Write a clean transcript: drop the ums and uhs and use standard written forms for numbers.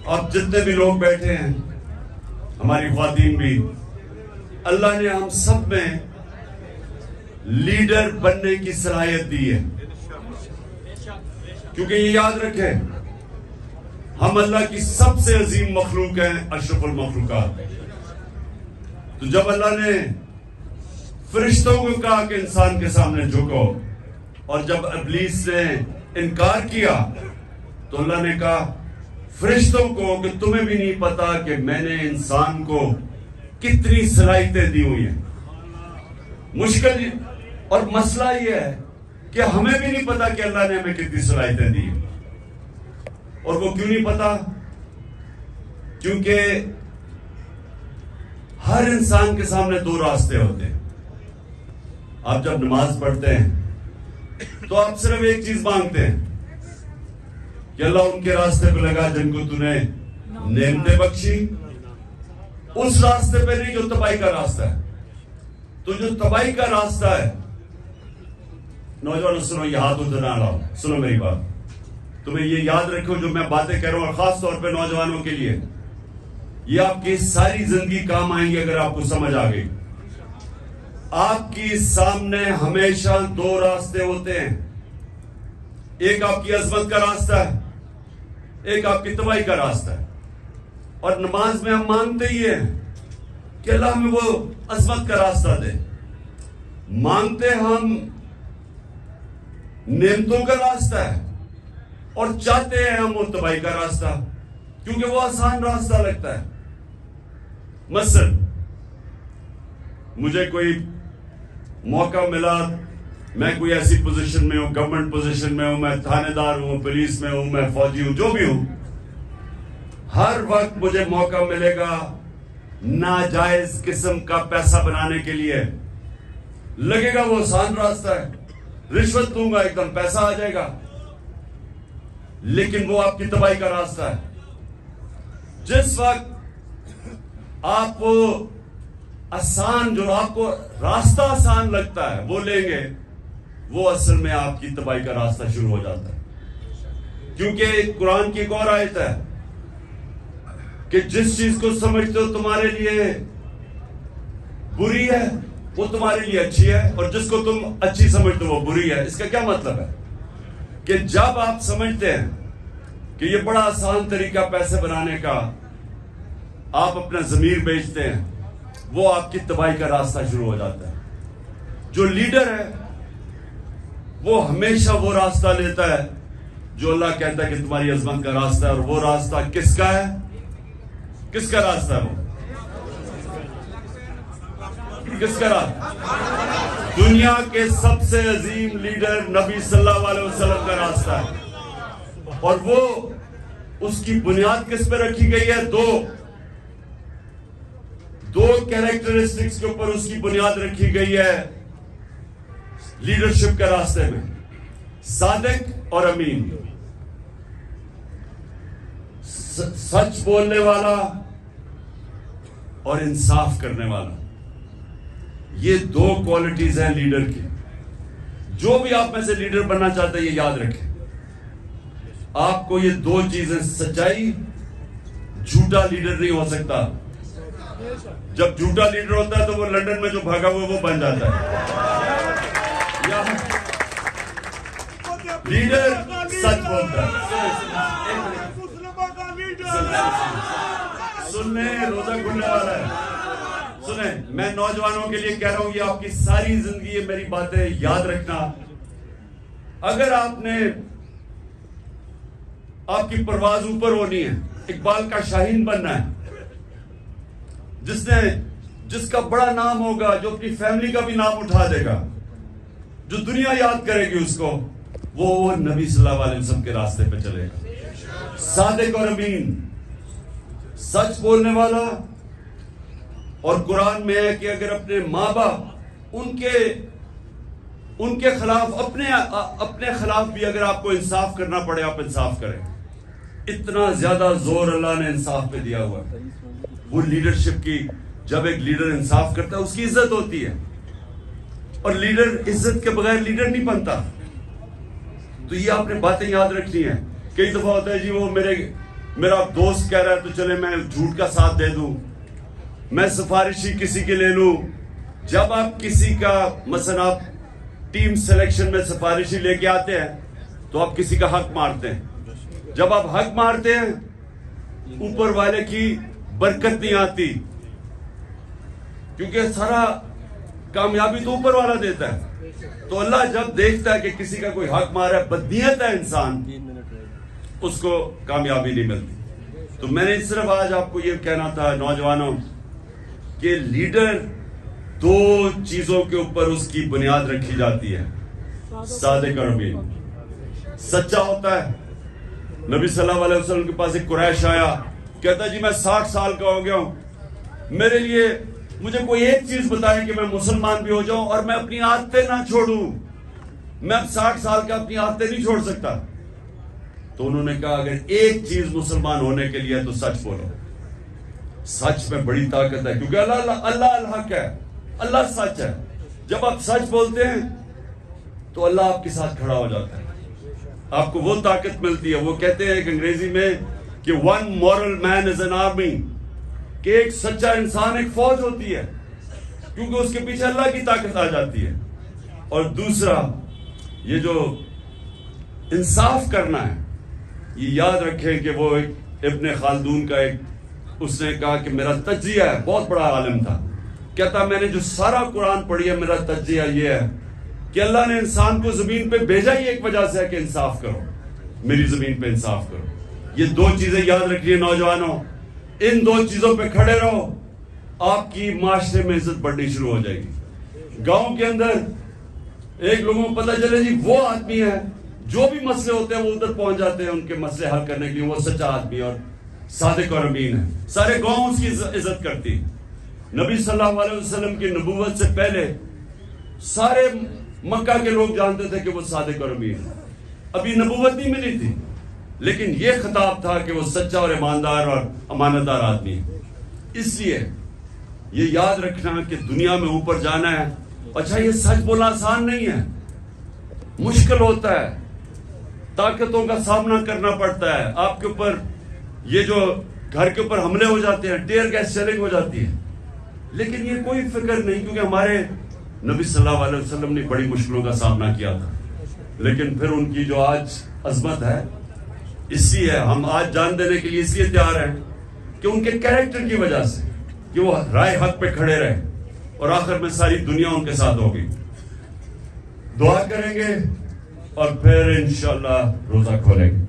اب جتنے بھی لوگ بیٹھے ہیں، ہماری خواتین بھی، اللہ نے ہم سب میں لیڈر بننے کی صلاحیت دی ہے. کیونکہ یہ یاد رکھیں، ہم اللہ کی سب سے عظیم مخلوق ہیں، اشرف المخلوقات. تو جب اللہ نے فرشتوں کو کہا کہ انسان کے سامنے جھکو، اور جب ابلیس نے انکار کیا تو اللہ نے کہا فرشتوں کو کہ تمہیں بھی نہیں پتا کہ میں نے انسان کو کتنی صلاحیتیں دی ہوئی ہیں. مشکل اور مسئلہ یہ ہے کہ ہمیں بھی نہیں پتا کہ اللہ نے ہمیں کتنی صلاحیتیں دی. اور وہ کیوں نہیں پتا؟ کیونکہ ہر انسان کے سامنے دو راستے ہوتے ہیں. آپ جب نماز پڑھتے ہیں تو آپ صرف ایک چیز مانگتے ہیں کہ اللہ ان کے راستے پہ لگا جن کو تو نے نعمتیں بخشی. اس راستے پہ نہیں جو تباہی کا راستہ ہے. تو جو تباہی کا راستہ ہے، نوجوانوں سنو، یہ ہاتھ ادھر نہ لاؤ، سنو میری بات. تمہیں یہ یاد رکھو جو میں باتیں کہہ رہا ہوں، اور خاص طور پہ نوجوانوں کے لیے یہ آپ کی ساری زندگی کام آئیں گی اگر آپ کو سمجھ آ گئی. آپ کی سامنے ہمیشہ دو راستے ہوتے ہیں. ایک آپ کی عظمت کا راستہ ہے، ایک آپ کی تباہی کا راستہ ہے. اور نماز میں ہم مانگتے ہی ہیں کہ اللہ ہمیں وہ عظمت کا راستہ دے. مانگتے ہم نعمتوں کا راستہ ہے اور چاہتے ہیں ہم وہ تباہی کا راستہ، کیونکہ وہ آسان راستہ لگتا ہے. مثلا مجھے کوئی موقع ملا، میں کوئی ایسی پوزیشن میں ہوں، گورنمنٹ پوزیشن میں ہوں، میں تھانے دار ہوں، پولیس میں ہوں، میں فوجی ہوں، جو بھی ہوں، ہر وقت مجھے موقع ملے گا ناجائز قسم کا پیسہ بنانے کے لیے. لگے گا وہ آسان راستہ ہے، رشوت دوں گا ایک دم پیسہ آ جائے گا، لیکن وہ آپ کی تباہی کا راستہ ہے. جس وقت آپ وہ آسان، جو آپ کو راستہ آسان لگتا ہے وہ لیں گے، وہ اصل میں آپ کی تباہی کا راستہ شروع ہو جاتا ہے. کیونکہ قرآن کی ایک اور آیت ہے کہ جس چیز کو سمجھتے ہو تمہارے لیے بری ہے وہ تمہارے لیے اچھی ہے، اور جس کو تم اچھی سمجھتے ہو وہ بری ہے. اس کا کیا مطلب ہے؟ کہ جب آپ سمجھتے ہیں کہ یہ بڑا آسان طریقہ پیسے بنانے کا، آپ اپنا ضمیر بیچتے ہیں، وہ آپ کی تباہی کا راستہ شروع ہو جاتا ہے. جو لیڈر ہے وہ ہمیشہ وہ راستہ لیتا ہے جو اللہ کہتا ہے کہ تمہاری عظمت کا راستہ ہے. اور وہ راستہ کس کا ہے؟ کس کا راستہ ہے؟ وہ کس کا راستہ؟ دنیا کے سب سے عظیم لیڈر نبی صلی اللہ علیہ وسلم کا راستہ ہے. اور وہ اس کی بنیاد کس پہ رکھی گئی ہے؟ دو کیریکٹرسٹکس کے اوپر اس کی بنیاد رکھی گئی ہے لیڈرشپ کے راستے میں: صادق اور امین. سچ بولنے والا اور انصاف کرنے والا. یہ دو کوالٹیز ہیں لیڈر کی. جو بھی آپ میں سے لیڈر بننا چاہتے ہیں یہ یاد رکھیں، آپ کو یہ دو چیزیں، سچائی، جھوٹا لیڈر نہیں ہو سکتا. جب جھوٹا لیڈر ہوتا ہے تو وہ لندن میں جو بھاگا ہوا وہ بن جاتا ہے. لیڈر سچ بولتا ہے. سننے، روزہ کھلنے والا ہے. سنیں، میں نوجوانوں کے لیے کہہ رہا ہوں، یہ آپ کی ساری زندگی یہ میری باتیں یاد رکھنا. اگر آپ نے، آپ کی پرواز اوپر ہونی ہے، اقبال کا شاہین بننا ہے، جس کا بڑا نام ہوگا، جو اپنی فیملی کا بھی نام اٹھا دے گا، جو دنیا یاد کرے گی اس کو، وہ نبی صلی اللہ علیہ وسلم کے راستے پہ چلے گا. صادق اور امین، سچ بولنے والا. اور قرآن میں ہے کہ اگر اپنے ماں باپ ان کے خلاف، اپنے خلاف بھی اگر آپ کو انصاف کرنا پڑے، آپ انصاف کریں. اتنا زیادہ زور اللہ نے انصاف پہ دیا ہوا ہے. وہ لیڈرشپ کی، جب ایک لیڈر انصاف کرتا ہے اس کی عزت ہوتی ہے، اور لیڈر عزت کے بغیر لیڈر نہیں بنتا. تو یہ آپ نے باتیں یاد رکھنی ہیں کئی دفعہ ہوتا ہے جی وہ میرا دوست کہہ رہا ہے تو چلے میں جھوٹ کا ساتھ دے دوں، میں سفارشی کسی کے لے لوں. جب آپ کسی کا مثلا آپ ٹیم سلیکشن میں سفارشی لے کے آتے ہیں تو آپ کسی کا حق مارتے ہیں. جب آپ حق مارتے ہیں اوپر والے کی برکت نہیں آتی، کیونکہ سارا کامیابی تو اوپر والا دیتا ہے. تو اللہ جب دیکھتا ہے کہ کسی کا کوئی حق مارا ہے، بدنیت ہے انسان، اس کو کامیابی نہیں ملتی. تو میں نے صرف آج آپ کو یہ کہنا تھا نوجوانوں کہ لیڈر دو چیزوں کے اوپر اس کی بنیاد رکھی جاتی ہے. صادق اور امین، سچا ہوتا ہے. نبی صلی اللہ علیہ وسلم کے پاس ایک قریش آیا، کہتا جی میں 60 سال کا ہو گیا ہوں، میرے لیے مجھے کوئی ایک چیز بتائیں کہ میں مسلمان بھی ہو جاؤں اور میں اپنی عادتیں نہ چھوڑوں. میں اب 60 سال کا اپنی عادتیں نہیں چھوڑ سکتا. تو انہوں نے کہا اگر ایک چیز مسلمان ہونے کے لیے تو سچ بولو. سچ میں بڑی طاقت ہے، کیونکہ اللہ الحق ہے، اللہ سچ ہے. جب آپ سچ بولتے ہیں تو اللہ آپ کے ساتھ کھڑا ہو جاتا ہے، آپ کو وہ طاقت ملتی ہے. وہ کہتے ہیں کہ انگریزی میں کہ one moral man is an army, کہ ایک سچا انسان ایک فوج ہوتی ہے، کیونکہ اس کے پیچھے اللہ کی طاقت آ جاتی ہے. اور دوسرا یہ جو انصاف کرنا ہے، یہ یاد رکھیں کہ وہ ابن خلدون کا اس نے کہا کہ میرا تجزیہ ہے، بہت بڑا عالم تھا، کہتا میں نے جو سارا قرآن پڑھی ہے میرا تجزیہ یہ ہے کہ اللہ نے انسان کو زمین پہ بھیجا ہی ایک وجہ سے ہے کہ انصاف کرو، میری زمین پہ انصاف کرو. یہ دو چیزیں یاد رکھیے نوجوانوں، ان دو چیزوں پہ کھڑے رہو، آپ کی معاشرے میں عزت بڑھنی شروع ہو جائے گی. گاؤں کے اندر ایک لوگوں کو پتہ چلے جی وہ آدمی ہے، جو بھی مسئلے ہوتے ہیں وہ ادھر پہنچ جاتے ہیں ان کے مسئلے حل کرنے کے لیے، وہ سچا آدمی اور صادق اور امین ہے. سارے گاؤں اس کی عزت کرتی. نبی صلی اللہ علیہ وسلم کی نبوت سے پہلے سارے مکہ کے لوگ جانتے تھے کہ وہ صادق اور امین ہے. ابھی نبوت نہیں ملی تھی، لیکن یہ خطاب تھا کہ وہ سچا اور ایماندار اور امانتدار آدمی ہے. اس لیے یہ یاد رکھنا کہ دنیا میں اوپر جانا ہے. اچھا یہ سچ بولنا آسان نہیں ہے، مشکل ہوتا ہے، طاقتوں کا سامنا کرنا پڑتا ہے. آپ کے اوپر یہ جو گھر کے اوپر حملے ہو جاتے ہیں، ٹیئر گیس شیلنگ ہو جاتی ہے، لیکن یہ کوئی فکر نہیں، کیونکہ ہمارے نبی صلی اللہ علیہ وسلم نے بڑی مشکلوں کا سامنا کیا تھا. لیکن پھر ان کی جو آج عظمت ہے، اس لیے ہم آج جان دینے کے لیے اس لیے تیار ہیں کہ ان کے کیریکٹر کی وجہ سے کہ وہ رائے حق پہ کھڑے رہے اور آخر میں ساری دنیا ان کے ساتھ ہوگی. دعا کریں گے اور پھر انشاءاللہ روزہ کھولیں گے.